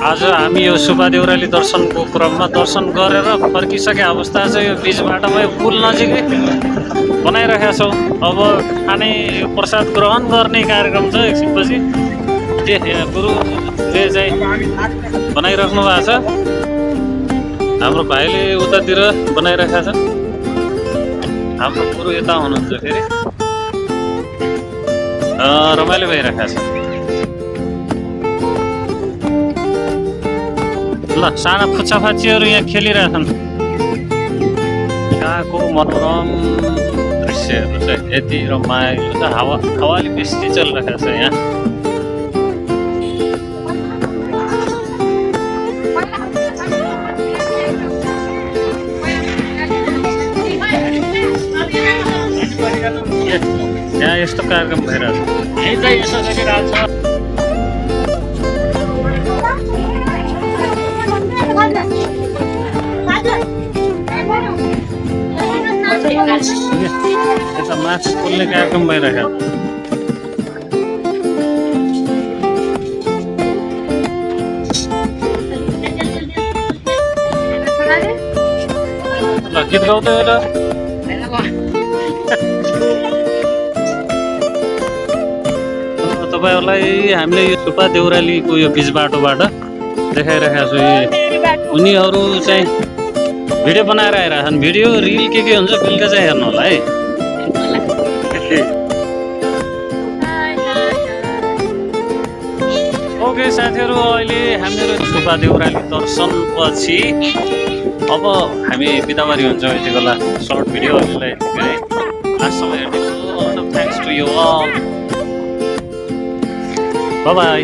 आज हामी यो सुब्बा देउराली दर्शनको क्रममा दर्शन गरेर फर्किसके अवस्था छ। यो बिच बाटोमा यो पुल नजिकै बनाइरहेका छौँ। अब खाने प्रसाद ग्रहण गर्ने कार्यक्रम छ एकछिनपछि। गुरुले चाहिँ बनाइराख्नु भएको छ। हाम्रो भाइले उतातिर बनाइरहेका छ। हाम्रो गुरु यता हुनुहुन्छ फेरि। रमाइलो भइरहेको छ। ल साना फुच्चाफाचीहरू यहाँ खेलिरहेछन्। यहाँको मनोरम दृश्यहरू चाहिँ यति रमाइलो छ। हावा अलिक बेसी चलिरहेको छ यहाँ। यहाँ यस्तो कार्यक्रम भइरहेछ। यता माछा पोल्ने कार्यक्रम भइरहेको ल गीत गाउँदै होला। तपाईँहरूलाई हामीले यो सुब्बा देउरालीको यो बिच बाटोबाट देखाइरहेका छौँ। उनीहरू चाहिँ भिडियो बनाएर आइरहेछन्। भिडियो रिल के हुन्छ बेलुका चाहिँ हेर्नु होला है। ओके साथीहरू, अहिले हामीहरू सुब्बा देउराली दर्शनपछि अब हामी बिदावारी हुन्छ। यति बेला सर्ट भिडियोहरूलाई लास्टसम्म हेर्नु। Thanks to you all. Bye by.